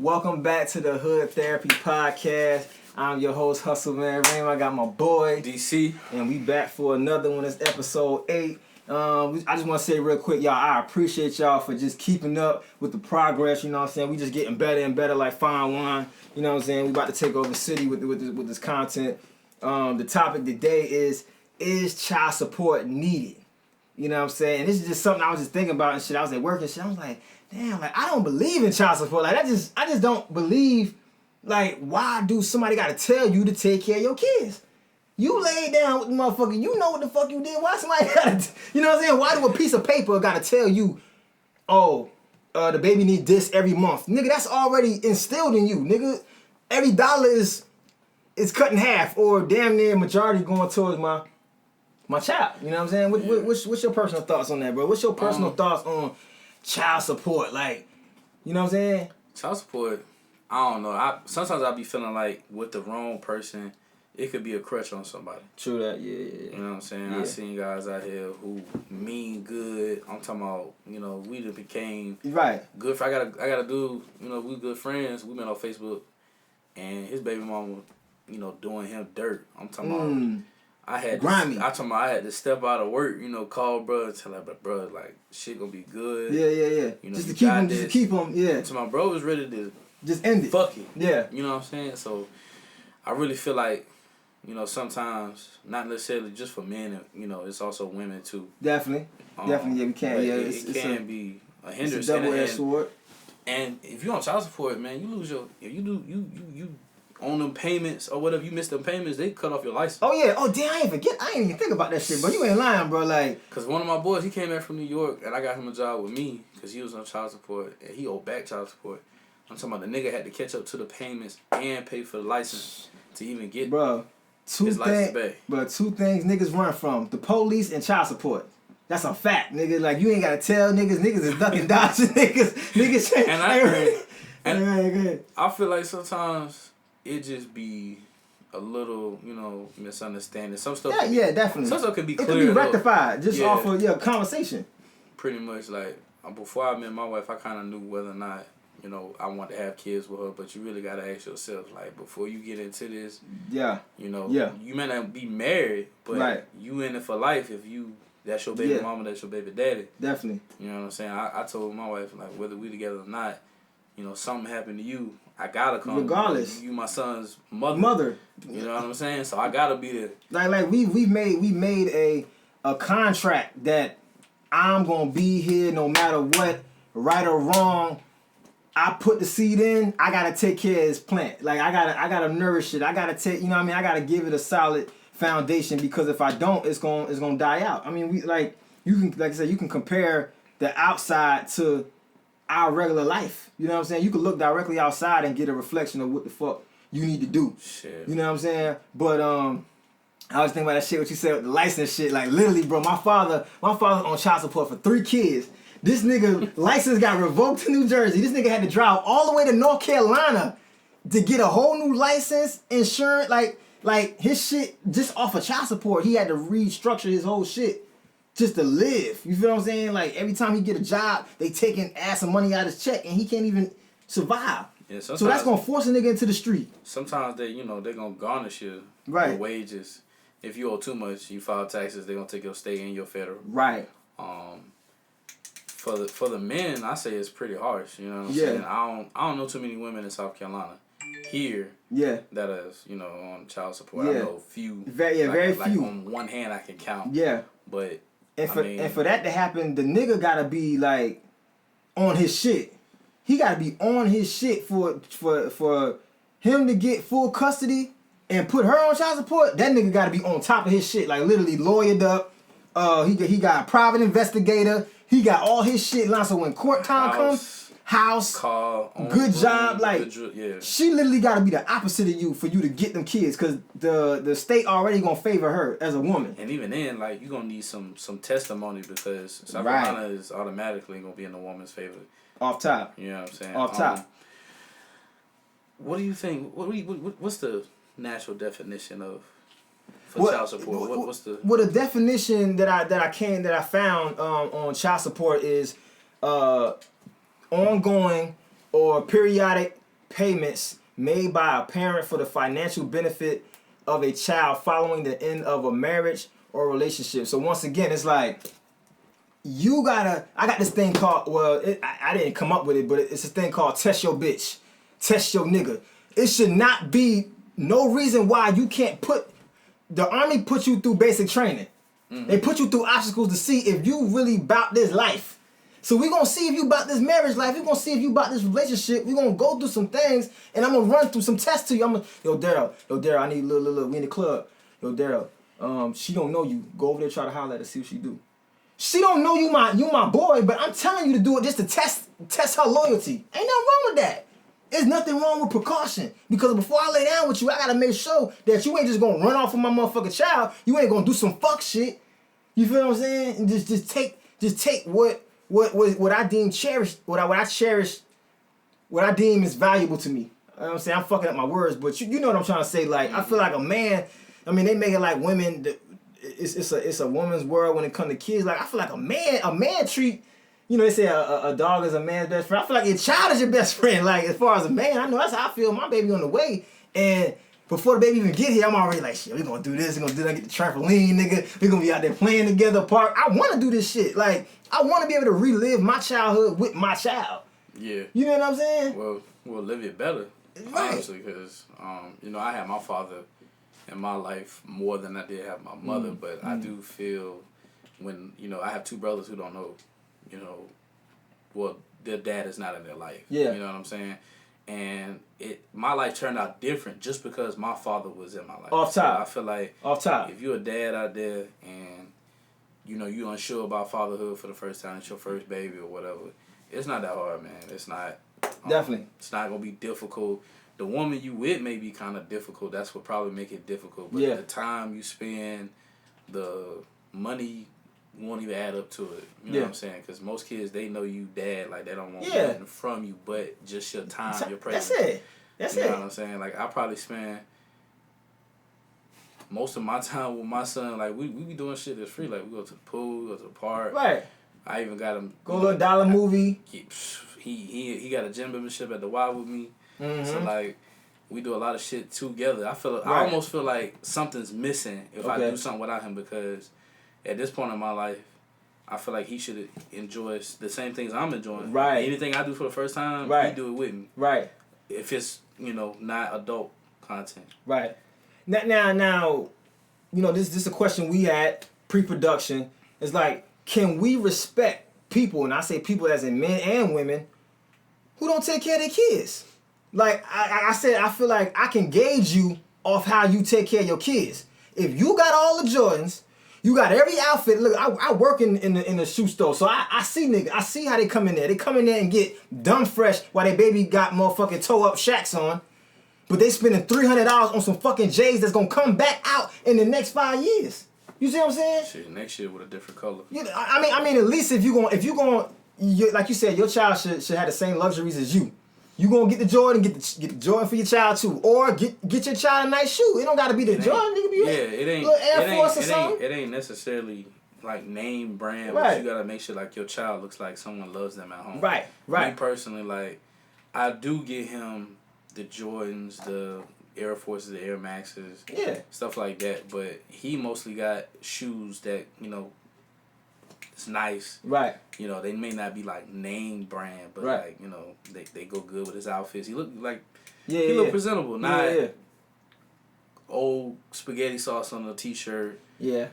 Welcome back to the Hood Therapy Podcast. I'm your host, Hustle Man Raym. I got my boy DC, and we back for another one. It's episode 8. I just want to say real quick, y'all, I appreciate y'all for just keeping up with the progress. You know what I'm saying? We just getting better and better like fine wine. You know what I'm saying? We about to take over the city with this content. The topic today is child support needed? You know what I'm saying? And this is just something I was just thinking about and shit. I was at work and shit. I was like, damn, like I don't believe in child support. Like I just don't believe. Like, why do somebody gotta tell you to take care of your kids? You laid down with the motherfucker. You know what the fuck you did. Why somebody gotta, you know what I'm saying? Why do a piece of paper gotta tell you, the baby need this every month? Nigga, that's already instilled in you. Nigga, every dollar is cut in half or damn near majority going towards my child. You know what I'm saying? What's your personal thoughts on that, bro? What's your personal thoughts on child support? Like, you know what I'm saying? Child support, I don't know. Sometimes I be feeling like with the wrong person, it could be a crutch on somebody. True that, yeah. You know what I'm saying? Yeah. I seen guys out here who mean good. I'm talking about, we just became right good. I got a dude, we good friends. We met on Facebook, and his baby mama, doing him dirt. I'm talking about. I had to step out of work, call bro and tell her, but bro, like shit gonna be good. Yeah. Just to keep him, yeah. So my bro was ready to just end it. Fuck it. Yeah. You know what I'm saying? So I really feel like, sometimes not necessarily just for men, it's also women too. Definitely, yeah, we can't. Yeah, it can be a hindrance. It's a double-edged sword. And if you're on child support, man, you lose you on them payments or whatever, you miss them payments, they cut off your license. Oh yeah. Oh damn, I ain't even think about that shit, bro. You ain't lying, bro. Like, cause one of my boys, he came back from New York, and I got him a job with me, cause he was on child support, and he owed back child support. I'm talking about the nigga had to catch up to the payments and pay for the license to even get his license back. But two things niggas run from: the police and child support. That's a fact, nigga. Like you ain't gotta tell niggas. Niggas is ducking dodging niggas. And I feel like sometimes it just be a little, misunderstanding. Some stuff. Yeah, definitely. Some stuff can be cleared. It can be rectified just off of conversation. Pretty much, like before I met my wife, I kind of knew whether or not I want to have kids with her. But you really gotta ask yourself, like, before you get into this. Yeah. You may not be married, but you in it for life. If that's your baby mama, that's your baby daddy. Definitely. You know what I'm saying? I told my wife, like, whether we together or not, something happened to you, I gotta come. Regardless. You my son's mother. You know what I'm saying? So I gotta be there. Like we made a contract that I'm gonna be here no matter what, right or wrong. I put the seed in, I gotta take care of this plant. Like I gotta nourish it. I gotta take, I gotta give it a solid foundation, because if I don't, it's gonna die out. I mean, you can compare the outside to our regular life. You know what I'm saying? You can look directly outside and get a reflection of what the fuck you need to do. Shit. You know what I'm saying? But I was thinking about that shit what you said with the license shit. Like literally, bro, my father on child support for 3 kids. This nigga license got revoked in New Jersey. This nigga had to drive all the way to North Carolina to get a whole new license, insurance, like his shit just off of child support. He had to restructure his whole shit just to live. You feel what I'm saying? Like every time he get a job, they taking ass some money out of his check and he can't even survive. Yeah, so that's gonna force a nigga into the street. Sometimes they're gonna garnish your wages. If you owe too much, you file taxes, they're gonna take your state and your federal. Right. For the men, I say it's pretty harsh. You know what I'm saying? I don't know too many women in South Carolina here. Yeah. That is, on child support. Yeah. I know few. Very few. Like on one hand I can count. Yeah. But and for that to happen, the nigga gotta be like on his shit. He gotta be on his shit for him to get full custody and put her on child support. That nigga gotta be on top of his shit, like literally lawyered up. He got a private investigator. He got all his shit lined, so when court time comes, car, good job, like she literally got to be the opposite of you for you to get them kids, because the state already gonna favor her as a woman. And even then, like, you gonna need some testimony, because South Carolina is automatically gonna be in the woman's favor. Off top. You know what I'm saying? Off top. What do you think? What's the natural definition of child support? What's the the definition that I found on child support is ongoing or periodic payments made by a parent for the financial benefit of a child following the end of a marriage or relationship. So once again, it's like, I got this thing called, I didn't come up with it, but it's a thing called test your bitch, test your nigga. It should not be no reason why you can't the Army put you through basic training. Mm-hmm. They put you through obstacles to see if you really about this life. So we're going to see if you about this marriage life. We're going to see if you about this relationship. We're going to go through some things, and I'm going to run through some tests to you. Yo, Daryl, I need look, we in the club. Yo, Daryl, she don't know you. Go over there, try to holler at her, see what she do. She don't know you my boy, but I'm telling you to do it just to test her loyalty. Ain't nothing wrong with that. There's nothing wrong with precaution. Because before I lay down with you, I got to make sure that you ain't just going to run off with my motherfucking child. You ain't going to do some fuck shit. You feel what I'm saying? And just take what I deem cherished, what I cherish, what I deem is valuable to me. You know what I'm saying? I'm fucking up my words, but you know what I'm trying to say. Like, I feel like a man, I mean, they make it like women, it's a woman's world when it comes to kids. Like, I feel like a man treat, you know, they say a dog is a man's best friend. I feel like your child is your best friend. Like, as far as a man, I know that's how I feel. My baby on the way, and before the baby even get here, I'm already like, shit, we gonna do this, we gonna do that, get the trampoline, nigga. We gonna be out there playing together, park. I wanna do this shit. Like, I wanna be able to relive my childhood with my child. Yeah. You know what I'm saying? Well, live it better, right. Honestly, because, you know, I had my father in my life more than I did have my mother, but I do feel when, you know, I have two brothers who don't know, you know, well, their dad is not in their life. Yeah. You know what I'm saying? And my life turned out different just because my father was in my life. Off top. So I feel like if you're a dad out there and, you know, you're unsure about fatherhood for the first time, it's your first baby or whatever, it's not that hard, man. It's not. Definitely. It's not going to be difficult. The woman you with may be kind of difficult. That's what probably make it difficult. But the time you spend, the money won't even add up to it. You know what I'm saying? Because most kids, they know you dad. Like, they don't want nothing from you but just your time, your presence. That's it. You know what I'm saying? Like, I probably spend most of my time with my son. Like, we be doing shit that's free. Like, we go to the pool, we go to the park. Right. I even got him. Go to a dollar movie. He got a gym membership at the Y with me. Mm-hmm. So, like, we do a lot of shit together. I almost feel like something's missing if I do something without him, because at this point in my life, I feel like he should enjoy the same things I'm enjoying. Right. Anything I do for the first time, he do it with me. Right. If it's, you know, not adult content. Right. Now, you know, this is a question we had pre-production. It's like, can we respect people, and I say people as in men and women, who don't take care of their kids? Like I said, I feel like I can gauge you off how you take care of your kids. If you got all the Jordans, you got every outfit. Look, I work in the shoe store, so I see niggas. I see how they come in there. They come in there and get dumb fresh while their baby got motherfucking toe up Shacks on, but they spending $300 on some fucking J's that's gonna come back out in the next 5 years. You see what I'm saying? Shit, next year with a different color. Yeah, I mean, at least if you going, like you said, your child should have the same luxuries as you. You gonna get the Jordan, get the Jordan for your child too, or get your child a nice shoe. It don't gotta be the Jordan, nigga. It ain't. Little Air Force or something. It ain't necessarily like name brand, but you gotta make sure like your child looks like someone loves them at home. Right. Me personally, like, I do get him the Jordans, the Air Forces, the Air Maxes, stuff like that. But he mostly got shoes that, you know, it's nice. Right. You know, they may not be like name brand, but like, you know, they go good with his outfits. He look like he look presentable, not old spaghetti sauce on a t-shirt. Yeah.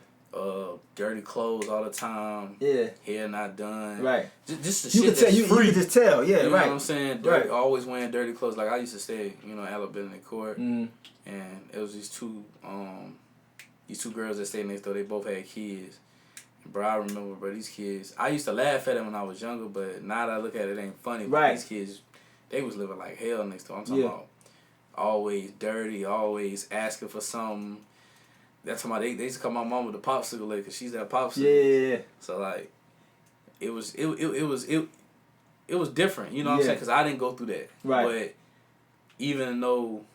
Dirty clothes all the time. Yeah. Hair not done. Right. Just the shit that's free. You can just tell. Yeah. You know what I'm saying? Dirty, always wearing dirty clothes. Like I used to stay, you know, Alabama court, and it was these two girls that stayed next door. They both had kids. Bro, I remember, bro, these kids, I used to laugh at them when I was younger, but now that I look at it, it ain't funny. But these kids, they was living like hell next door. I'm talking about always dirty, always asking for something. That's why they used to call my mom with the popsicle lady, because she's that popsicle. Yeah. So, like, it was different, you know what I'm saying? Because I didn't go through that. Right. But even though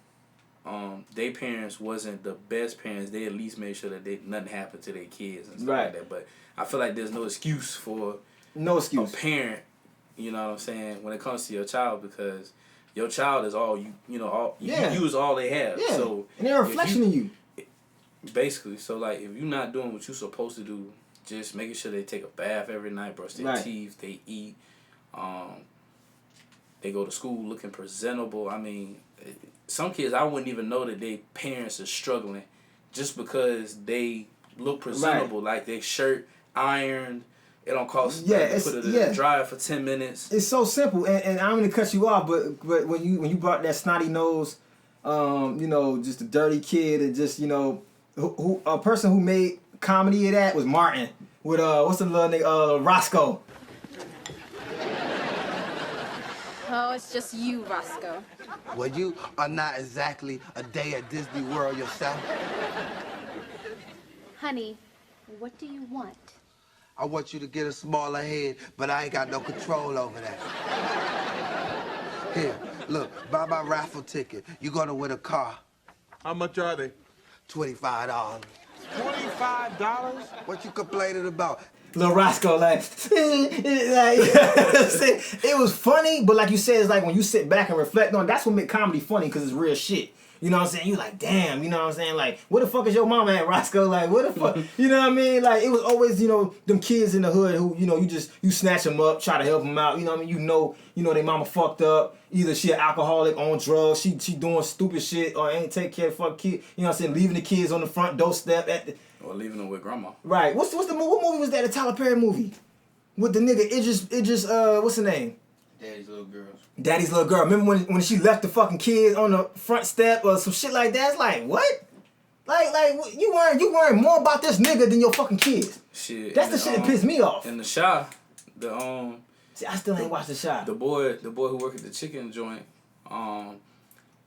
their parents wasn't the best parents, they at least made sure that nothing happened to their kids and stuff like that. But I feel like there's no excuse for a parent, you know what I'm saying, when it comes to your child, because your child is all you use all they have. Yeah. So and they're a reflection of you. Basically, so like if you're not doing what you're supposed to do, just making sure they take a bath every night, brush their teeth, they eat, they go to school looking presentable. I mean, some kids I wouldn't even know that their parents are struggling just because they look presentable, like their shirt ironed. It don't cost nothing to put it in the dryer for 10 minutes. It's so simple, and I'm gonna cut you off, but when you brought that snotty nose, just a dirty kid, and just who a person who made comedy of that was Martin with what's the little nigga Roscoe. Oh, it's just you, Roscoe. Well, you are not exactly a day at Disney World yourself. Honey, what do you want? I want you to get a smaller head, but I ain't got no control over that. Here, look, buy my raffle ticket. You're gonna win a car. How much are they? $25. $25? What you complaining about? Little Roscoe, it was funny, but like you said, it's like when you sit back and reflect on it, that's what make comedy funny, because it's real shit. You know what I'm saying? You like, damn, you know what I'm saying? Like, where the fuck is your mama at, Roscoe? Like, what the fuck? You know what I mean? Like, it was always, them kids in the hood who, you snatch them up, try to help them out. You know what I mean? You know, their mama fucked up. Either she an alcoholic, on drugs, she doing stupid shit, or ain't take care of fuck kid. You know what I'm saying? Leaving the kids on the front doorstep or leaving them with grandma. Right. What movie was that? The Tyler Perry movie? With the nigga Idris, what's the name? Daddy's Little Girls. Daddy's Little Girl. Remember when she left the fucking kids on the front step or some shit like that? It's like, what? Like you worrying more about this nigga than your fucking kids. Shit. That's the shit that pissed me off. In the Shy, See, I still ain't watched the Shy. The boy who worked at the chicken joint,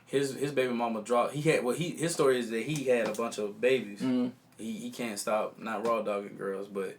his baby mama dropped. His story is that he had a bunch of babies. Mm-hmm. He can't stop not raw dogging girls, but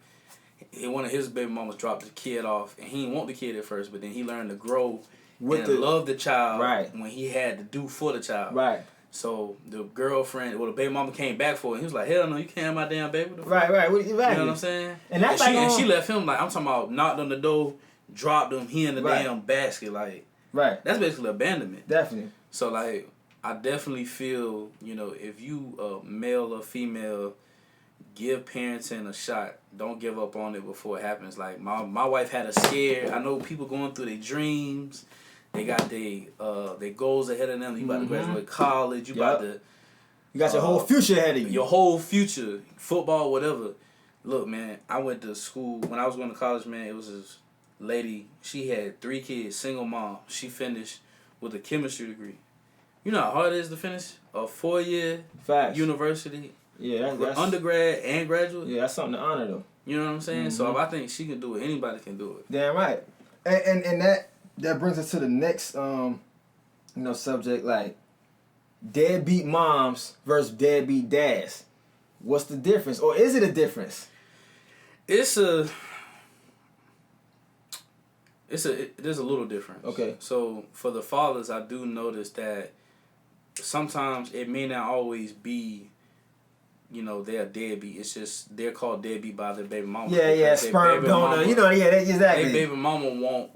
one of his baby mamas dropped the kid off, and he didn't want the kid at first, but then he learned to grow love the child when he had to do for the child. Right. So the girlfriend, the baby mama came back for it, and he was like, hell no, you can't have my damn baby. Right. You know what I'm saying? And that's she left him, like, I'm talking about, knocked on the door, dropped him, he in the damn basket, like. Right. That's basically abandonment. Definitely. So, like, I definitely feel, if you a male or female, give parenting a shot. Don't give up on it before it happens. Like, my wife had a scare. I know people going through their dreams. They got their goals ahead of them. You about to graduate college. You got your whole future ahead of you. Your whole future. Football, whatever. Look, man, I went to school. When I was going to college, man, it was this lady. She had 3 kids, single mom. She finished with a chemistry degree. You know how hard it is to finish a 4-year university? Yeah, that's undergrad and graduate. Yeah, that's something to honor, though. You know what I'm saying? Mm-hmm. So if I think she can do it, anybody can do it. Damn right. And that brings us to the next subject, like deadbeat moms versus deadbeat dads. What's the difference, or is it a difference? There's a little difference. Okay. So for the fathers, I do notice that sometimes it may not always be, they're deadbeat. It's just they're called deadbeat by their baby mama. Yeah, sperm donor. Exactly. Their baby mama won't.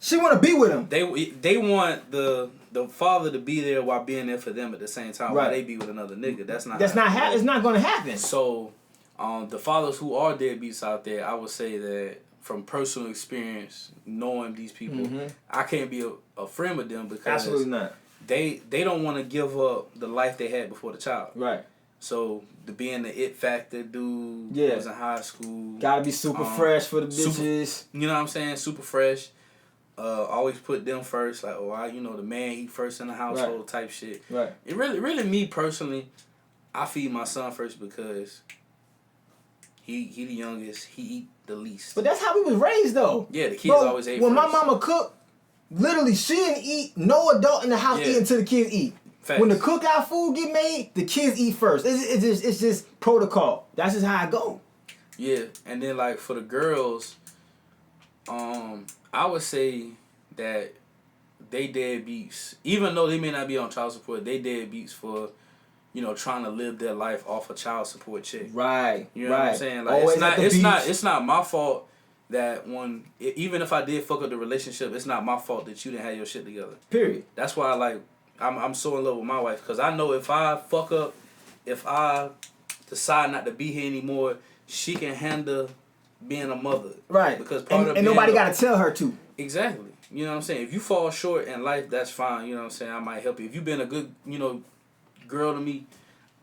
She want to be with him. They want the father to be there while being there for them at the same time. While they be with another nigga. It's not going to happen. So, the fathers who are deadbeats out there, I would say that from personal experience, knowing these people, I can't be a friend with them because absolutely not. They don't want to give up the life they had before the child. Right. So being the it factor dude, was in high school. Gotta be super fresh for the bitches. You know what I'm saying? Super fresh. Always put them first, like, the man eat first in the household type shit. Right. It really me personally, I feed my son first because he the youngest, he eat the least. But that's how we was raised though. Yeah, the kids always ate when first. My mama cooked, literally she didn't eat, no adult in the house eat until the kids eat. Facts. When the cookout food get made, the kids eat first. It's just protocol. That's just how I go. Yeah, and then like for the girls, I would say that they deadbeats, even though they may not be on child support, they deadbeats for, trying to live their life off a child support check. Right. You know what I'm saying? Like always it's not my fault that even if I did fuck up the relationship, it's not my fault that you didn't have your shit together. Period. That's why I'm so in love with my wife, because I know if I fuck up, if I decide not to be here anymore, she can handle being a mother. Right. Because and nobody got to tell her to. Exactly. You know what I'm saying? If you fall short in life, that's fine. You know what I'm saying? I might help you. If you've been a good, girl to me,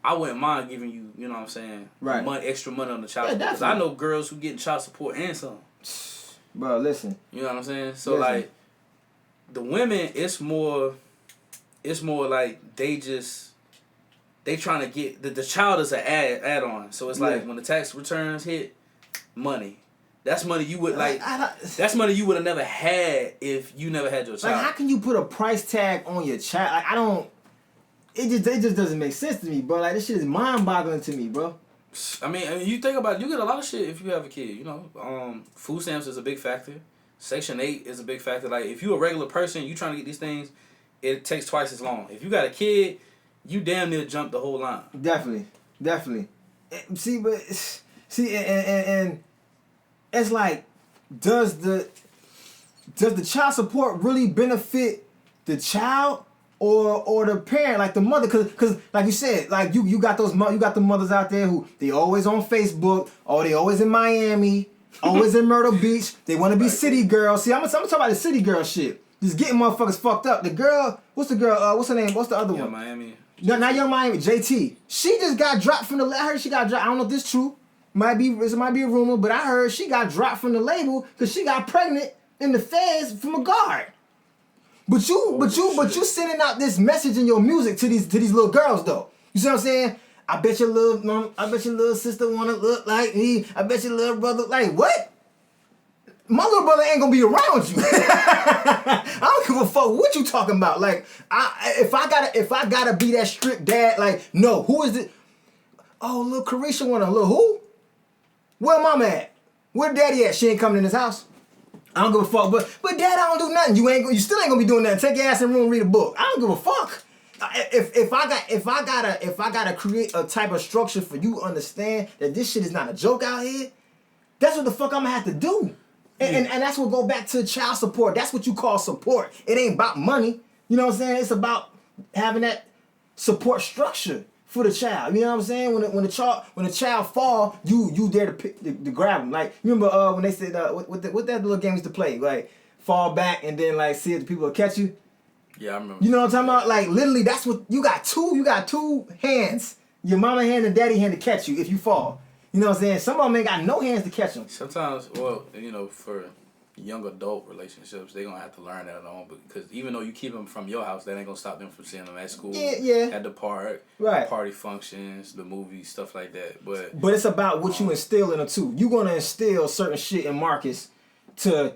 I wouldn't mind giving you, you know what I'm saying, right, extra money on the child support. Because I know girls who getting child support and some. Bro, listen. You know what I'm saying? So like, the women, it's more like they trying to get the child is an add on. So it's like when the tax returns hit, money. That's money you would that's money you would have never had if you never had your child. Like, how can you put a price tag on your child? Like, I don't. It just doesn't make sense to me, bro. Like, this shit is mind-boggling to me, bro. I mean, you think about it, you get a lot of shit if you have a kid. You know, food stamps is a big factor. Section 8 is a big factor. Like, if you a regular person, you trying to get these things, it takes twice as long. If you got a kid, you damn near jump the whole line. Definitely. And it's like, does the child support really benefit the child or the parent, like the mother? Cause like you said, like you got the mothers out there who they always on Facebook, or they always in Miami, always in Myrtle Beach. They want to be city girls. See, I'm talking about the city girl shit. Just getting motherfuckers fucked up. The girl, what's the girl? What's her name? What's the other one? Miami. Not Young Miami. JT. She just got dropped from the. I heard she got dropped. I don't know if this is true. It might be a rumor, but I heard she got dropped from the label because she got pregnant in the feds from a guard. But you sending out this message in your music to these little girls though. You see what I'm saying? I bet your little sister wanna look like me. I bet your little brother like what? My little brother ain't gonna be around you. I don't give a fuck what you talking about. Like, if I gotta be that strict dad, like, no, who is it? Oh, little Carisha wanna little who? Where mama at? Where daddy at? She ain't coming in this house. I don't give a fuck. But dad, I don't do nothing. You still ain't gonna be doing nothing. Take your ass in the room and read a book. I don't give a fuck. If I gotta create a type of structure for you to understand that this shit is not a joke out here, that's what the fuck I'm gonna have to do. And that's what go back to child support. That's what you call support. It ain't about money. You know what I'm saying? It's about having that support structure for the child. You know what I'm saying? When the child fall, you there to grab him. Like, you remember when they said what that little game used to play? Like, fall back and then like see if the people will catch you. Yeah, I remember. You know what I'm talking about? Like, literally, that's what you got. You got two hands. Your mama hand and daddy hand to catch you if you fall. You know what I'm saying? Some of them ain't got no hands to catch them. Sometimes, well, for young adult relationships, they gonna have to learn that on, because even though you keep them from your house, that ain't gonna stop them from seeing them at school, at the park, party functions, the movies, stuff like that. But it's about what you instill in them too. You gonna instill certain shit in Marcus to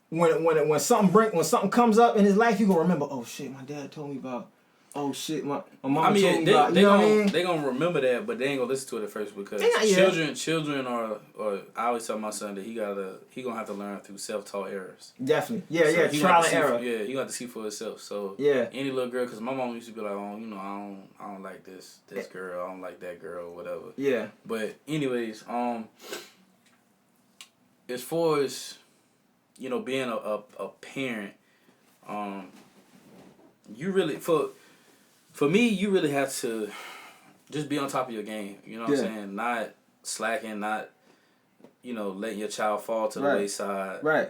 when something comes up in his life, you gonna remember. Oh shit, my dad told me about. Oh shit, my mama told me about. You know what I mean? They gonna remember that, but they ain't gonna listen to it at first, because children are. I always tell my son that he gonna have to learn through self-taught errors. Definitely, trial and error. He gonna have to see for himself. So any little girl, because my mom used to be like, oh, I don't like this girl, I don't like that girl, or whatever. Yeah. But anyways, as far as being a parent, you really for me, you really have to just be on top of your game. You know what I'm saying? Not slacking, not, letting your child fall to the wayside. Right.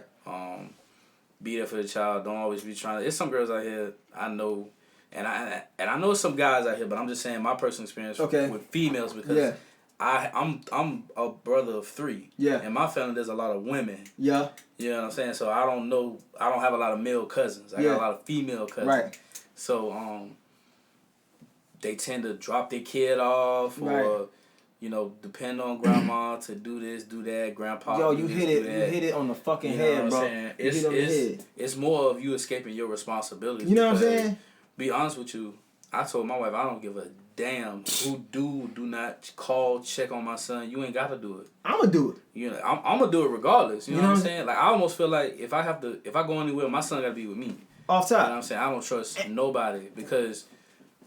Be there for the child. Don't always be trying to. There's some girls out here I know, and I know some guys out here, but I'm just saying my personal experience with females, because I'm a brother of 3. Yeah. In my family, there's a lot of women. Yeah. You know what I'm saying? So I don't have a lot of male cousins. I got a lot of female cousins. Right. So they tend to drop their kid off, or depend on grandma to do this, do that. Grandpa. Yo, you hit it on the fucking head, bro. It's more of you escaping your responsibilities. You know what I'm saying? Be honest with you, I told my wife I don't give a damn who do not call, check on my son. You ain't got to do it. I'ma do it. I'm gonna do it regardless. You know what I'm saying? Like, I almost feel like if I go anywhere, my son gotta be with me. Off top. You know what I'm saying? I don't trust nobody, because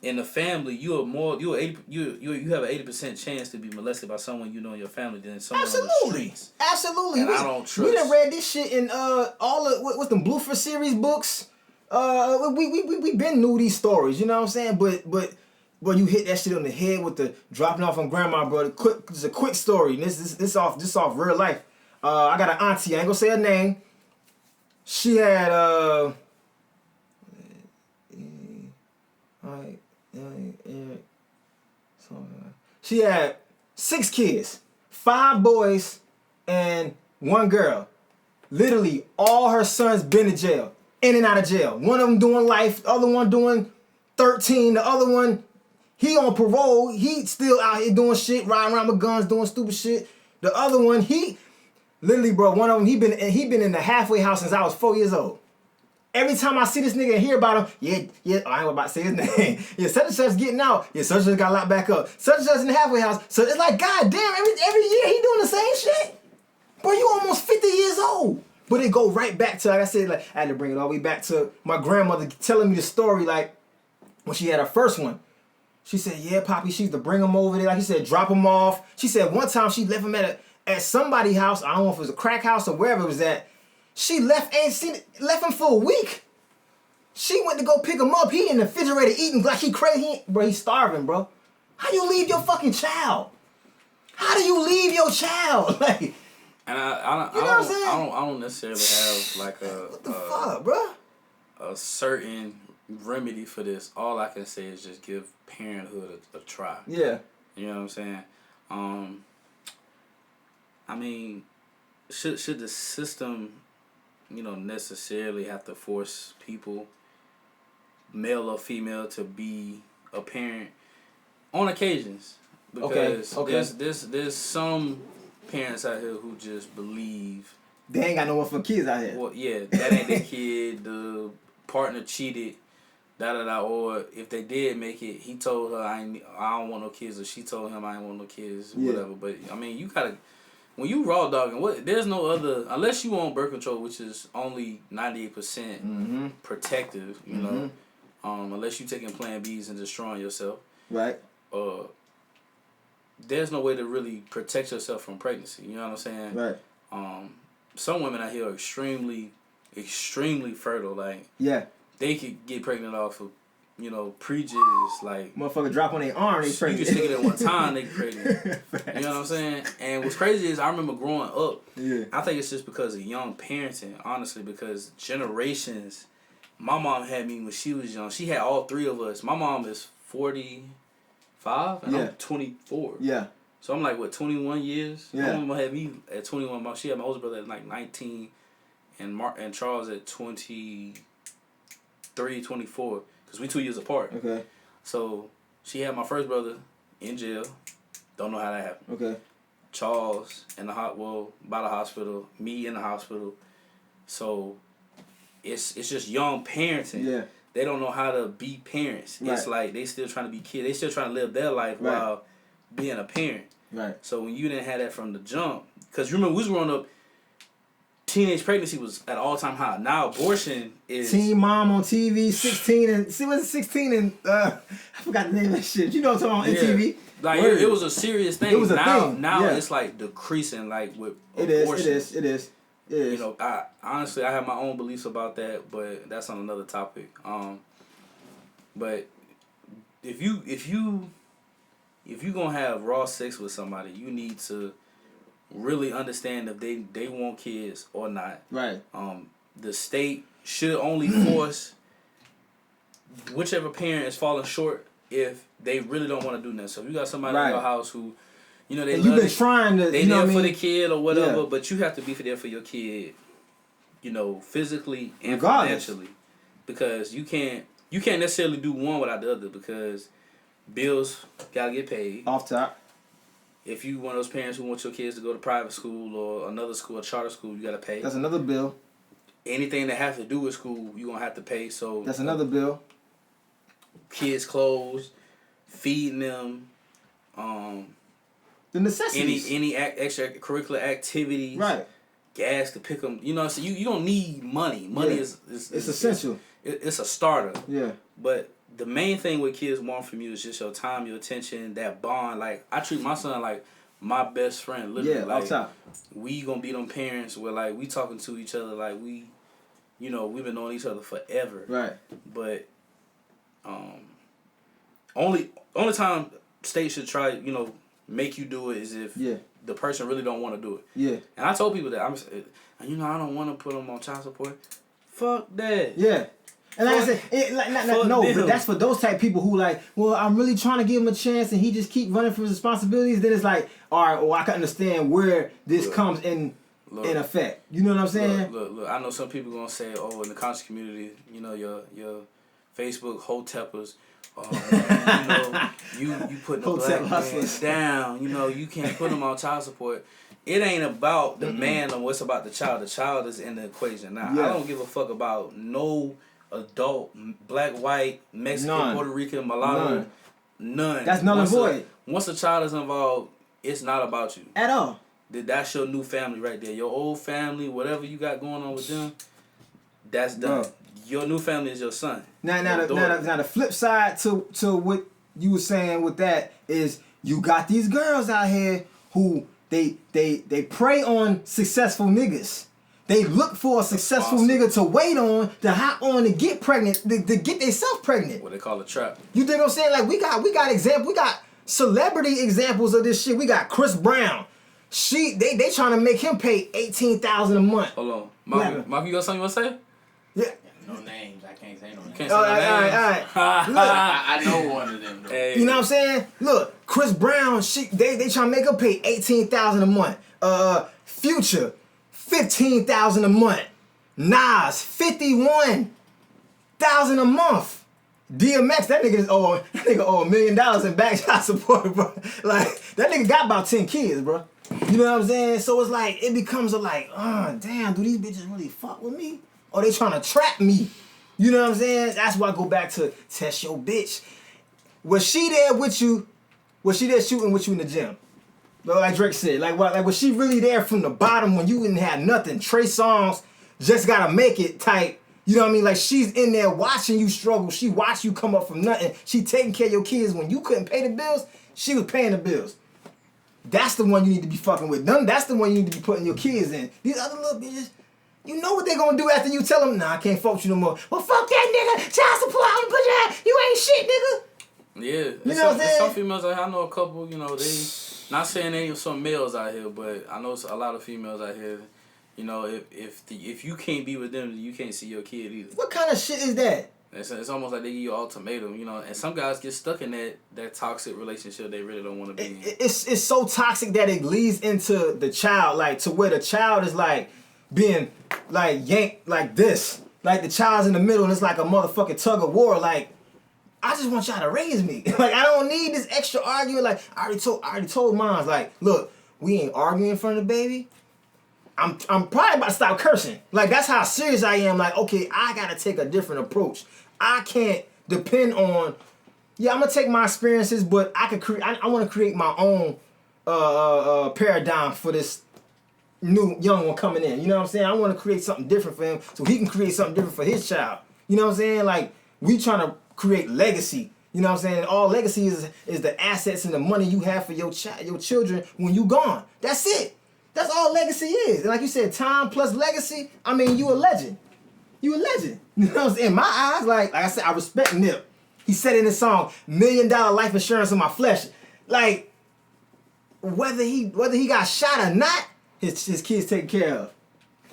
in the family, you have an 80% chance to be molested by someone you know in your family than someone on the streets. Absolutely. And I don't trust. We done read this shit in all of what's them Bluefer series books. We been knew these stories, you know what I'm saying? But you hit that shit on the head with the dropping off on grandma, bro. It's a quick story. This off real life. I got an auntie. I ain't gonna say her name. She had she had 6 kids, 5 boys and 1 girl. Literally, all her sons been to jail, in and out of jail. One of them doing life, the other one doing 13. The other one, he on parole. He still out here doing shit, riding around with guns, doing stupid shit. The other one, he literally, bro, one of them, he been in the halfway house since I was 4 years old. Every time I see this nigga and hear about him, yeah, I ain't about to say his name. Yeah, such and such getting out. Yeah, such and such got locked back up. Such and such in the halfway house. So it's like, God damn, every year he doing the same shit. Bro, you almost 50 years old. But it go right back to, like I said, like I had to bring it all the way back to my grandmother telling me the story, like when she had her first one. She said, yeah, Poppy, she used to bring him over there. Like he said, drop him off. She said one time she left him at somebody's house. I don't know if it was a crack house or wherever it was at. She left him for a week. She went to go pick him up. He in the refrigerator eating like he crazy. Bro, he's starving, bro. How you leave your fucking child? How do you leave your child? Like, and I don't necessarily have like what the fuck, bro? A certain remedy for this. All I can say is just give parenthood a try. Yeah. You know what I'm saying? I mean, should the system, necessarily have to force people, male or female, to be a parent on occasions? Because there's some parents out here who just believe they ain't got no one for kids out here. Well, yeah, that ain't their kid. The partner cheated, or if they did make it, he told her I don't want no kids, or she told him I ain't want no kids, whatever. But I mean, you gotta. When you raw dogging, there's no other, unless you on birth control, which is only 98% protective, you know, unless you taking Plan Bs and destroying yourself. Right. There's no way to really protect yourself from pregnancy. You know what I'm saying? Right. Some women out here are extremely, extremely fertile. Like, yeah, they could get pregnant off of, prejudice, like motherfucker drop on their arm, they pregnant. You can stick it at one time, they pregnant. You know what I'm saying? And what's crazy is I remember growing up. Yeah. I think it's just because of young parenting, honestly, because generations. My mom had me when she was young. She had all 3 of us. My mom is 45 and I'm 24. Yeah. So I'm like, what, 21 years? Yeah. My mom had me at 21. She had my older brother at like 19, and Charles at 23, 24. Because we 2 years apart. Okay. So she had my first brother in jail. Don't know how that happened. Okay. Charles by the hospital. Me in the hospital. So it's just young parenting. Yeah. They don't know how to be parents. Right. It's like they still trying to be kids. They still trying to live their life while being a parent. Right. So when you didn't have that from the jump, because remember we was growing up, teenage pregnancy was at all-time high. Now abortion is... Teen Mom on TV, 16 and... See, was it 16 and... I forgot the name of that shit. You know what I'm talking about on TV? Like, it was a serious thing. It was a thing. Now it's like decreasing, like with abortion. It is. I honestly, I have my own beliefs about that, but that's on another topic. But if you gonna have raw sex with somebody, you need to really understand if they want kids or not. Right. The state should only force whichever parent is falling short if they really don't want to do nothing. So if you got somebody in your house who, they you've been trying to, they there for the kid or whatever, but you have to be there for your kid, physically and financially, because you can't necessarily do one without the other, because bills gotta get paid off top. If you one of those parents who want your kids to go to private school or another school, a charter school, you gotta pay. That's another bill. Anything that has to do with school, you gonna have to pay. So that's another bill. Kids' clothes, feeding them, the necessities. Any extracurricular activities, right? Gas to pick them. So you don't need money. Money is essential. It's a starter. Yeah. But the main thing what kids want from you is just your time, your attention, that bond. Like, I treat my son like my best friend, literally. Yeah, like, off top. We gonna be them parents where, like, we talking to each other like we, you know, we've been knowing each other forever. Right. But only time state should try, you know, make you do it is if the person really don't want to do it. Yeah. And I told people that I don't want to put them on child support. Fuck that. Yeah. And like I said, but that's for those type of people who like, well, I'm really trying to give him a chance, and he just keep running from his responsibilities. Then it's like, all right, well, I can understand where this comes in effect. You know what I'm saying? Look. I know some people gonna say, oh, in the conscious community, you know, your Facebook hoteppers, you know, you put the black man down. You know, you can't put them on child support. It ain't about the man or what's about the child. The child is in the equation. Now, I don't give a fuck about no adult, black, white, Mexican, Puerto Rican, mulatto, none. That's null and void. Once a child is involved, it's not about you. At all. That's your new family right there. Your old family, whatever you got going on with them, that's done. Bro. Your new family is your son. Now the flip side to what you were saying with that is you got these girls out here who they prey on successful niggas. They look for a successful nigga to wait on, to hop on to get pregnant, to get themselves pregnant. What they call a trap. You think what I'm saying? Like we got example, we got celebrity examples of this shit. We got Chris Brown. They trying to make him pay $18,000 a month. Hold on, Mark, you got something you want to say? Yeah. No names. I can't say no names. Can't say no names. All right. Look, I know one of them though. Hey. You know what I'm saying? Look, Chris Brown, they trying to make her pay $18,000 a month. Future, $15,000 a month. Nas, $51,000 a month. DMX, that nigga owe $1 million in back child support, bro. Like that nigga got about 10 kids, bro. You know what I'm saying? So it's like it becomes a like, damn, do these bitches really fuck with me? Or they trying to trap me? You know what I'm saying? That's why I go back to test your bitch. Was she there with you? Was she there shooting with you in the gym? Like Drake said, like was she really there from the bottom when you didn't have nothing? Trey Songz just gotta make it type. You know what I mean? Like she's in there watching you struggle. She watched you come up from nothing. She taking care of your kids when you couldn't pay the bills. She was paying the bills. That's the one you need to be fucking with. That's the one you need to be putting your kids in. These other little bitches, you know what they gonna do after you tell them, nah, I can't fuck with you no more. Well, fuck that nigga. Child support, I'm gonna put your ass. You ain't shit, nigga. Yeah. You know what I'm saying? Some females, I know a couple, you know, they, not saying ain't some males out here, but I know a lot of females out here, you know, if you can't be with them, you can't see your kid either. What kind of shit is that? It's almost like they give you an ultimatum, you know, and some guys get stuck in that toxic relationship they really don't want to be in. It's so toxic that it leads into the child, like to where the child is like being like yanked like this. Like the child's in the middle and it's like a motherfucking tug of war. Like, I just want y'all to raise me. Like, I don't need this extra arguing. Like, I already told moms, like, look, we ain't arguing in front of the baby. I'm probably about to stop cursing. Like, that's how serious I am. Like, okay, I gotta take a different approach. I can't depend on, I'm gonna take my experiences, but I want to create my own paradigm for this new young one coming in. You know what I'm saying? I want to create something different for him so he can create something different for his child. You know what I'm saying? Like, we trying to create legacy. You know what I'm saying? All legacy is the assets and the money you have for your children when you gone. That's it. That's all legacy is. And like you said, time plus legacy, I mean, you a legend. You a legend. You know what I'm saying? In my eyes, like I said, I respect Nip. He said in his song, $1 million life insurance on my flesh. Like, whether he got shot or not, his kids taken care of.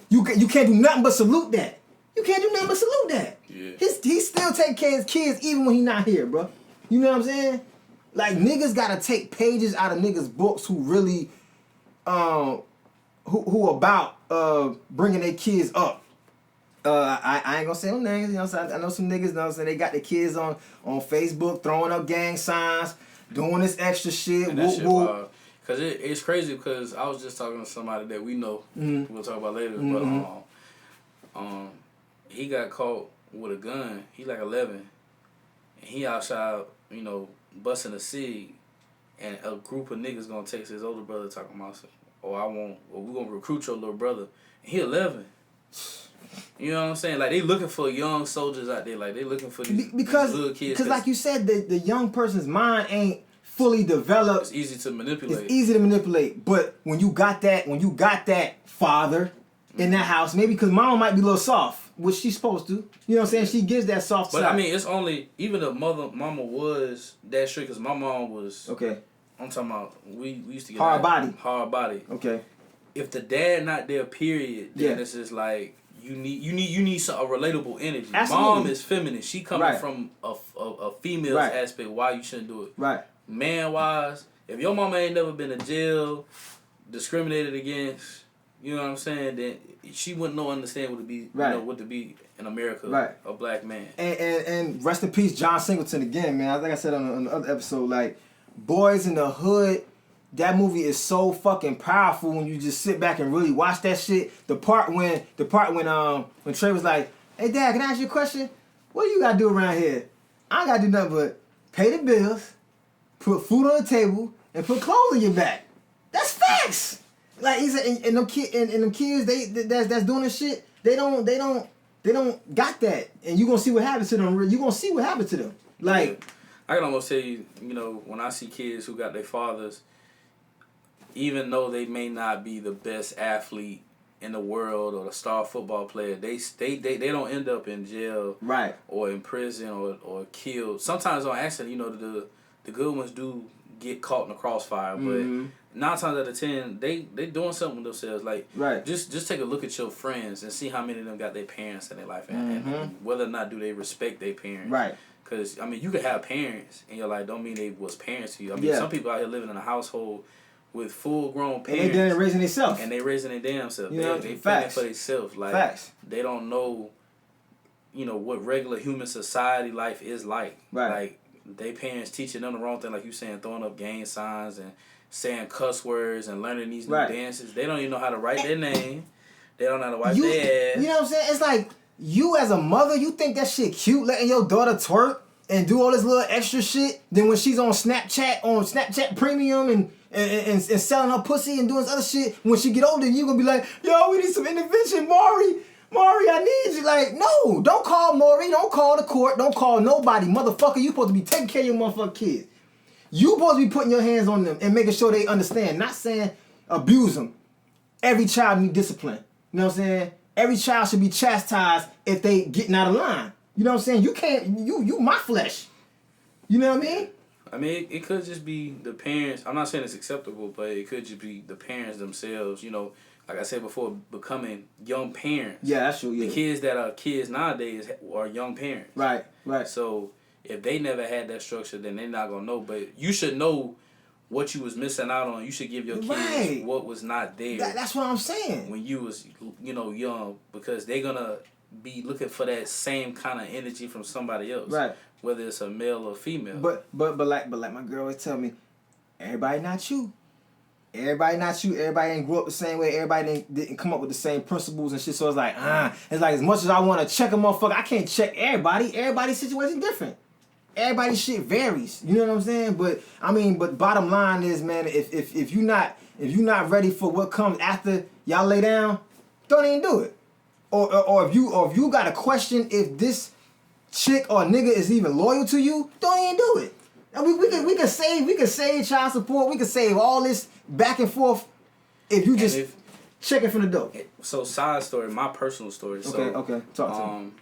You can't do nothing but salute that. You can't do nothing but salute that. Yeah. He still take care of his kids even when he not here, bro. You know what I'm saying? Like, niggas gotta take pages out of niggas' books who really, who about bringing their kids up. I ain't gonna say no names, you know what I'm saying? I know some niggas, you know what I'm saying, they got their kids on Facebook throwing up gang signs, doing this extra shit, and whoop whoop. Cause it's crazy because I was just talking to somebody that we know, we'll talk about later, but he got caught with a gun. He like 11, and he outside, you know, busting a cig, and a group of niggas gonna text his older brother talking about, we gonna recruit your little brother, and he 11. You know what I'm saying? Like, they looking for young soldiers out there. Like, they looking for these little kids. Because like you said, the young person's mind ain't fully developed. It's easy to manipulate. It's easy to manipulate. But when you got that father in that house, maybe because mama might be a little soft, which she's supposed to. You know what I'm saying? She gives that soft side. But I mean, it's only, even the mama was that strict, because my mom was, okay. I'm talking about, we used to get hard body. Okay. If the dad not there, period, then it's just like, you need some a relatable energy. Absolutely. Mom is feminine. She coming from a female's aspect. Why you shouldn't do it? Right. Man wise, if your mama ain't never been to jail, discriminated against, you know what I'm saying, then she wouldn't understand what to be, what to be in America, a black man. And rest in peace, John Singleton again, man. I think I said on the other episode, like, Boys in the Hood. That movie is so fucking powerful when you just sit back and really watch that shit. The part when Trey was like, "Hey Dad, can I ask you a question? What do you gotta do around here? I ain't gotta do nothing but pay the bills, put food on the table, and put clothes on your back. That's facts." Like he said, and them kids that's doing this shit, they don't got that, and you gonna see what happens to them. You gonna see what happens to them. Like, I can almost tell you, when I see kids who got their fathers, even though they may not be the best athlete in the world or the star football player, they don't end up in jail, right, or in prison or killed. Sometimes on accident, the good ones do get caught in the crossfire, but 9 times out of 10, they doing something with themselves. Like, just take a look at your friends and see how many of them got their parents in their life, and whether or not do they respect their parents, right? Because I mean, you could have parents in your life, don't mean they was parents to you. I mean, some people out here living in a household with full-grown parents. And they raising themselves. And they raising their damn self. They fending for themselves. Like, they don't know, what regular human society life is like. Right. Like, they parents teaching them the wrong thing, like you saying, throwing up gang signs and saying cuss words and learning these new dances. They don't even know how to write their name. They don't know how to wipe their ass. You know what I'm saying? It's like, you as a mother, you think that shit cute, letting your daughter twerk and do all this little extra shit. Then when she's on Snapchat Premium and selling her pussy and doing this other shit, when she get older, you gonna be like, yo, we need some intervention, Maury, I need you. Like, no, don't call Maury, don't call the court, don't call nobody. Motherfucker, you supposed to be taking care of your motherfucking kids. You supposed to be putting your hands on them and making sure they understand. Not saying abuse them. Every child needs discipline. You know what I'm saying? Every child should be chastised if they getting out of line. You know what I'm saying? You can't, you my flesh. You know what I mean? I mean, it could just be the parents. I'm not saying it's acceptable, but it could just be the parents themselves, like I said before, becoming young parents. Yeah, that's true, yeah. The kids that are kids nowadays are young parents. Right. So, if they never had that structure, then they're not going to know. But you should know what you was missing out on. You should give your kids what was not there. That's what I'm saying. When you was, young, because they're going to be looking for that same kind of energy from somebody else. Right. Whether it's a male or female. But like my girl always tell me, everybody not you. Everybody not you. Everybody ain't grew up the same way. Everybody didn't come up with the same principles and shit. So it's like, it's like as much as I want to check a motherfucker, I can't check everybody. Everybody's situation different. Everybody's shit varies. You know what I'm saying? But bottom line is, man, if you're not ready for what comes after y'all lay down, don't even do it. Or if you got a question if this chick or nigga is even loyal to you, don't even do it. And we can save child support. We can save all this back and forth if you just check it from the door. So side story, my personal story. Okay. Talk to me.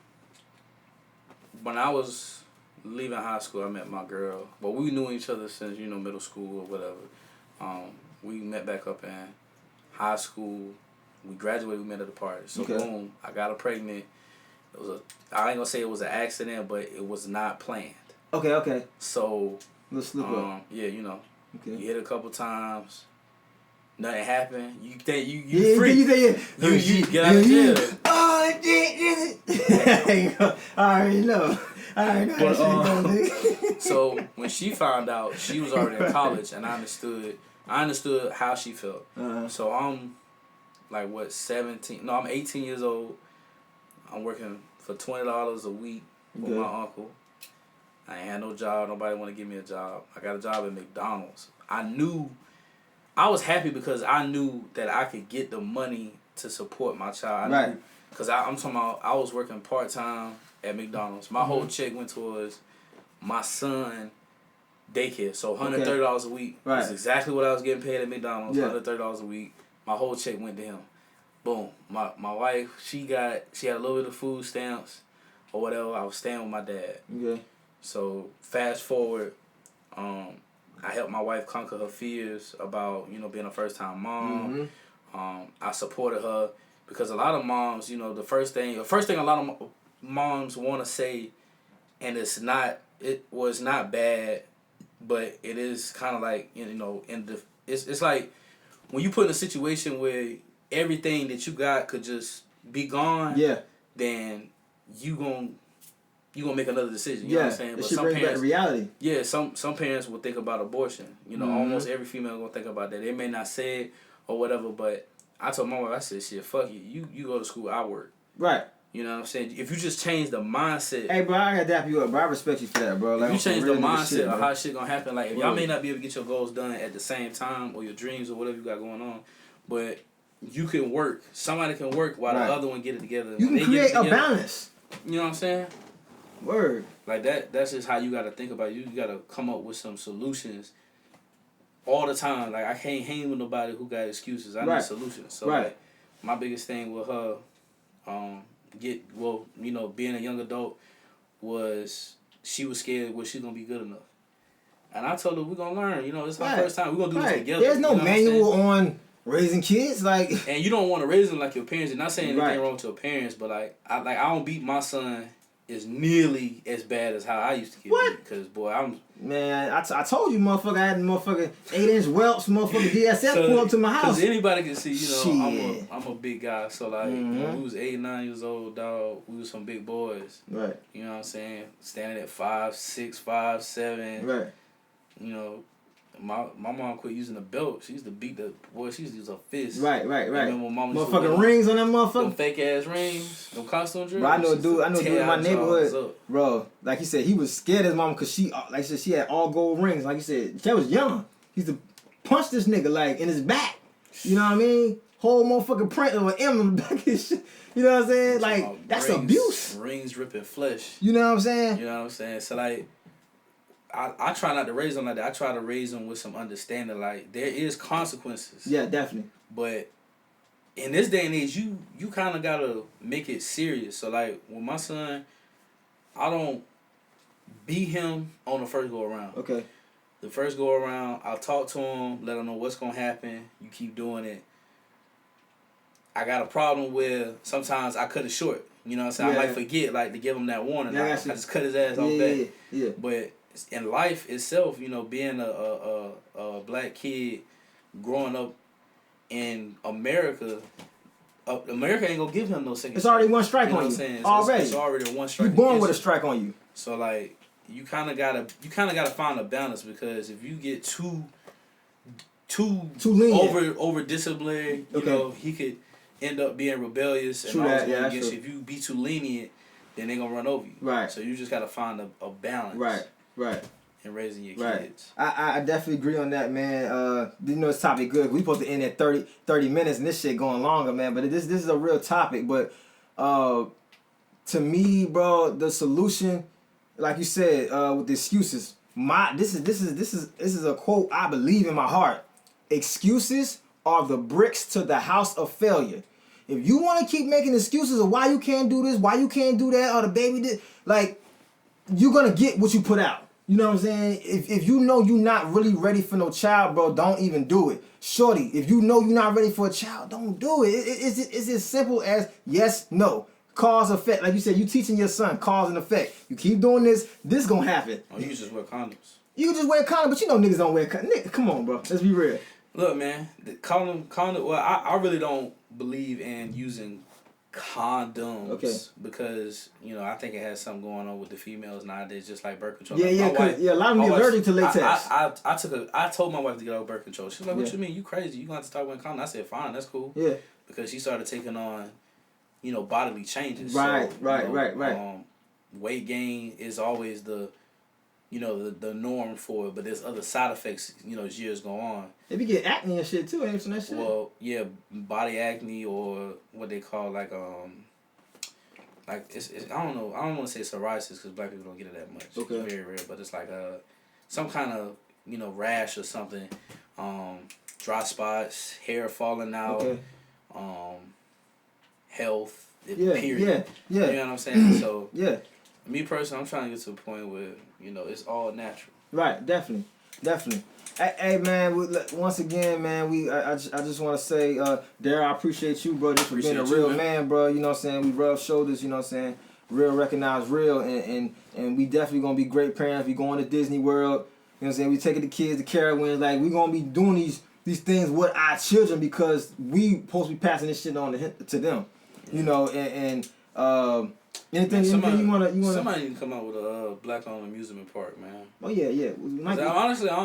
When I was leaving high school, I met my girl. But we knew each other since middle school or whatever. We met back up in high school. We graduated. We met at a party. So boom, I got her pregnant. I ain't gonna say it was an accident, but it was not planned. Okay. So let's slip up. Yeah, Okay. You hit a couple times. Nothing happened. You think you free? You get out of jail. Oh, I already know. So when she found out, she was already in college, and I understood how she felt. So I'm like 17? No, I'm 18 years old. I'm working for $20 a week with my uncle. I ain't had no job. Nobody want to give me a job. I got a job at McDonald's. I was happy because I knew that I could get the money to support my child. Cause I'm talking about I was working part-time at McDonald's. My whole check went towards my son daycare. So $130 a week. Right. That's exactly what I was getting paid at McDonald's. Yeah. $130 a week. My whole check went to him. Boom. My wife, she had a little bit of food stamps or whatever. I was staying with my dad. Okay. So fast forward, I helped my wife conquer her fears about, being a first-time mom. I supported her because a lot of moms, the first thing a lot of moms want to say, and it was not bad, but it is kind of like, it's like when you put in a situation where everything that you got could just be gone, then you gonna make another decision. You know what I'm saying? But some parents, back to reality. Yeah, some parents will think about abortion. Almost every female gonna think about that. They may not say it or whatever, but I told my wife, I said, shit, fuck you. You go to school, I work. Right. You know what I'm saying? If you just change the mindset. Hey, bro, I gotta dap you up, bro. I respect you for that, bro. Like, if you change the mindset of bro. how shit gonna happen, like, if y'all may not be able to get your goals done at the same time or your dreams or whatever you got going on, but you can work. Somebody can work while the other one get it together. You can create a balance. You know what I'm saying? Word. Like, that's just how you gotta think about it. You gotta come up with some solutions all the time. Like, I can't hang with nobody who got excuses. I need solutions. So, like, my biggest thing with her, being a young adult was she was scared was she gonna be good enough. And I told her we're gonna learn. It's our first time. We're gonna do this together. There's no manual on raising kids, like. And you don't want to raise them like your parents. And not saying anything wrong to your parents, but I don't beat my son as nearly as bad as how I used to get beat. Because boy, Man, I told you, motherfucker, I had motherfucker 8-inch whelps, motherfucker DSF pull up to my house. Because anybody can see, I'm a big guy. So, like, when we was 8, 9 years old, dog, we was some big boys. Right. You know what I'm saying? Standing at 5, 6, 5, 7. Right. My mom quit using a belt. She used to beat the boy. She used to use a fist. Right. Remember when mama motherfucking rings on that motherfucker. Them fake ass rings. Them costume drills. Bro, I know a dude in my neighborhood. Bro, like he said, he was scared of his mom because she, like I said, she had all gold rings. Like he said, she was young. He used to punch this nigga like in his back. You know what I mean? Whole motherfucking print of an M on the back of his shit. You know what I'm saying? Like, that's abuse. Rings ripping flesh. You know what I'm saying? You know what I'm saying? So, like, I try not to raise them like that. I try to raise them with some understanding. Like, there is consequences. Yeah, definitely. But in this day and age, you kind of got to make it serious. So, like, with my son, I don't beat him on the first go around. Okay. The first go around, I'll talk to him, let him know what's going to happen. You keep doing it. I got a problem where sometimes I cut it short. You know what I'm saying? I might forget, like, to give him that warning. I just cut his ass off back. Yeah. But in life itself, being a black kid growing up in America, America ain't gonna give him no second. It's already one strike on you. What I'm saying? Already. It's already one strike. You're born with a strike on you. So, like, you kind of gotta find a balance, because if you get too lenient, over disciplined, he could end up being rebellious. And against you. If you be too lenient, then they gonna run over you. Right. So you just gotta find a balance. Right. In raising your kids. I definitely agree on that, man. This topic good. We supposed to end at 30 minutes, and this shit going longer, man. But this is a real topic. But to me, bro, the solution, like you said, with the excuses, this is a quote I believe in my heart. Excuses are the bricks to the house of failure. If you want to keep making excuses of why you can't do this, why you can't do that, or the baby did, like, you're gonna get what you put out. You know what I'm saying? If you know you're not really ready for no child, bro, don't even do it. Shorty, if you know you're not ready for a child, don't do it. It's as simple as yes, no. Cause, effect. Like you said, you teaching your son cause and effect. You keep doing this gonna happen. Oh, you just wear condoms. You can just wear condoms, but you know niggas don't wear condoms. Nigga, come on, bro. Let's be real. Look, man, the condom. Well, I really don't believe in using condoms because I think it has something going on with the females nowadays, just like birth control. Yeah, a lot of them get allergic to latex. I told my wife to get out of birth control. She's like, "What you mean? You crazy? You gonna have to start wearing condoms?" I said, "Fine, that's cool." Yeah, because she started taking on, bodily changes. Right. Weight gain is always the norm for it, but there's other side effects, as years go on. They be get acne and shit too, ain't that shit? Well, yeah, body acne, or what they call, like, like it's I don't know. I don't want to say psoriasis because black people don't get it that much. Okay. It's very rare, but it's like some kind of rash or something. Dry spots, hair falling out. Okay. Health. Yeah. Period. Yeah. You know what I'm saying? So yeah. Me personally, I'm trying to get to a point where it's all natural. Right. Definitely. Hey man, once again, man, I just want to say, Daryl, I appreciate you, bro, just for being a real man, bro. You know what I'm saying? We rub shoulders, you know what I'm saying? Real recognize real, and we definitely gonna be great parents. We going to Disney World, you know what I'm saying? We taking the kids to Carowinds, like we gonna be doing these things with our children because we supposed to be passing this shit on to them, you know, and anything you wanna somebody need to come out with a black-owned amusement park, man. Oh yeah. Honestly, I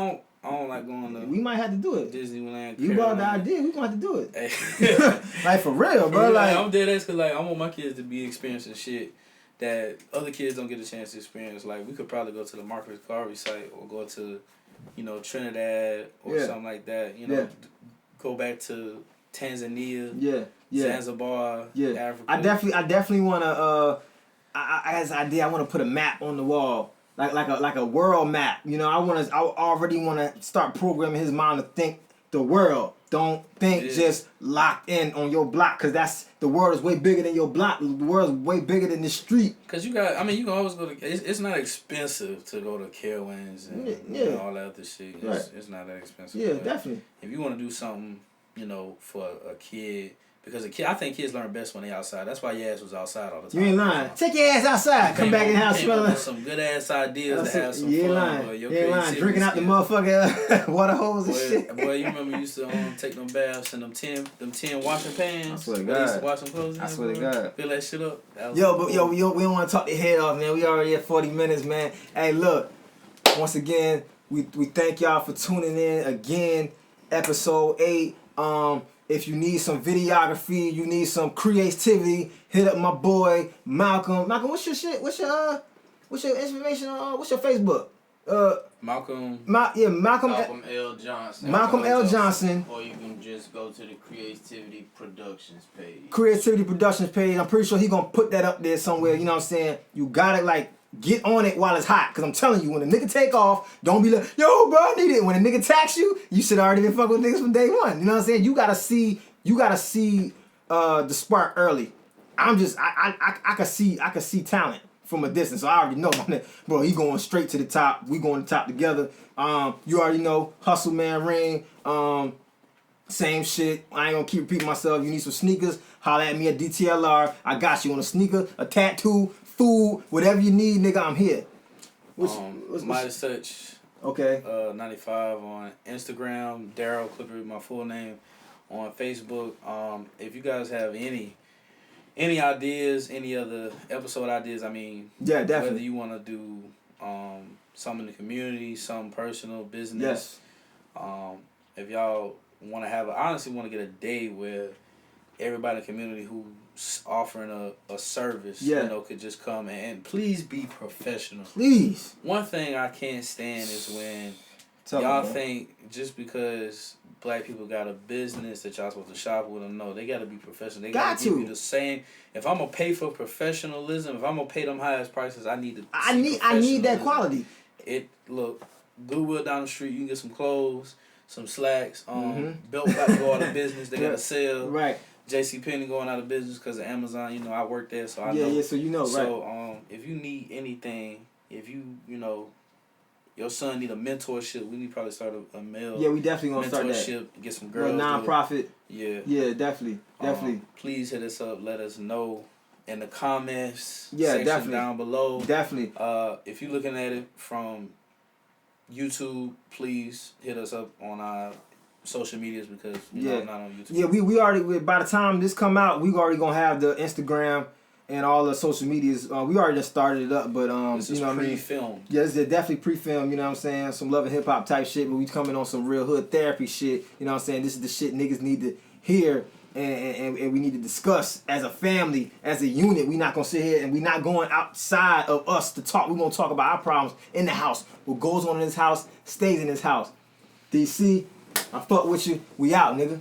don't like going to. We might have to do it. Disneyland. You brought the idea. We gonna have to do it. Like for real, bro. Like I'm dead ass because I want my kids to be experiencing shit that other kids don't get a chance to experience. Like we could probably go to the Marcus Garvey site or go to, Trinidad or something like that. Go back to Tanzania. Zanzibar. Africa. I definitely wanna. As an idea, I wanna put a map on the wall. Like a world map, I already wanna start programming his mind to think the world. Don't think just locked in on your block, cause the world is way bigger than your block. The world is way bigger than the street. Cause you can always go to. It's not expensive to go to Carowinds and all that other shit. It's not that expensive. Yeah, definitely. If you want to do something, for a kid. Because I think kids learn best when they outside. That's why your ass was outside all the time. You ain't lying. Take your ass outside. Come back in the house smelling. Some good ass ideas to have some you ain't fun. Lying. You ain't lying. Drinking out the motherfucking water hose and shit. Boy, you remember you used to take them baths and them 10 washing pans. I swear to God. Used to God. wash them clothes. I swear to God. Fill that shit up. We don't want to talk the head off, man. We already at 40 minutes, man. Hey, look. Once again, we thank y'all for tuning in again. Episode 8. If you need some videography, you need some creativity, hit up my boy Malcolm. Malcolm, what's your shit? What's your information on? What's your Facebook? Malcolm. Malcolm L. Johnson. Malcolm L. Johnson. Or you can just go to the Creativity Productions page. Creativity Productions page. I'm pretty sure he gonna put that up there somewhere. You know what I'm saying? You gotta get on it while it's hot. Cause I'm telling you, when a nigga take off, don't be like, yo, bro, I need it. When a nigga tax you, you should already been fucking with niggas from day one. You know what I'm saying? You gotta see the spark early. I can see talent from a distance. So I already know, bro, he going straight to the top. We going to the top together. You already know, Hustle Man Ring. Same shit. I ain't gonna keep repeating myself. You need some sneakers, holla at me at DTLR. I got you on a sneaker, a tattoo, food, whatever you need, nigga, I'm here. Midas Touch. Okay. 95 on Instagram. Daryl Clipper, my full name, on Facebook. If you guys have any ideas, any other episode ideas, yeah, definitely. Whether you want to do some in the community, some personal business. Yes. If y'all want to have, I honestly want to get a day where everybody in the community who's offering a service, could just come and please be professional. Please. One thing I can't stand is when y'all think just because black people got a business that y'all supposed to shop with them. No, they got to be professional. They got to give you the same. If I'm gonna pay for professionalism, if I'm gonna pay them highest prices, I need to. I need that quality. Look, Goodwill down the street. You can get some clothes, some slacks. Belt about to go out of business. They got to sell. Right. JCPenney going out of business because of Amazon. I work there, so I know. Yeah, so right. So if you need anything, if your son need a mentorship, we need to probably start a male. Yeah, we definitely gonna start that. Mentorship, get some girls. Non-profit. Yeah. Yeah, definitely. Please hit us up. Let us know in the comments section down below. Definitely. If you're looking at it from YouTube, please hit us up on our social medias because I'm not on YouTube. Yeah, we already, by the time this come out, we already gonna have the Instagram and all the social medias. We already just started it up, but this is pre-filmed. Yeah, this is definitely pre-filmed, you know what I'm saying? Some love and hip hop type shit, but we coming on some real hood therapy shit, you know what I'm saying? This is the shit niggas need to hear and we need to discuss as a family, as a unit. We not gonna sit here and we not going outside of us to talk. We gonna talk about our problems in the house. What goes on in this house stays in this house. DC, I fuck with you. We out, nigga.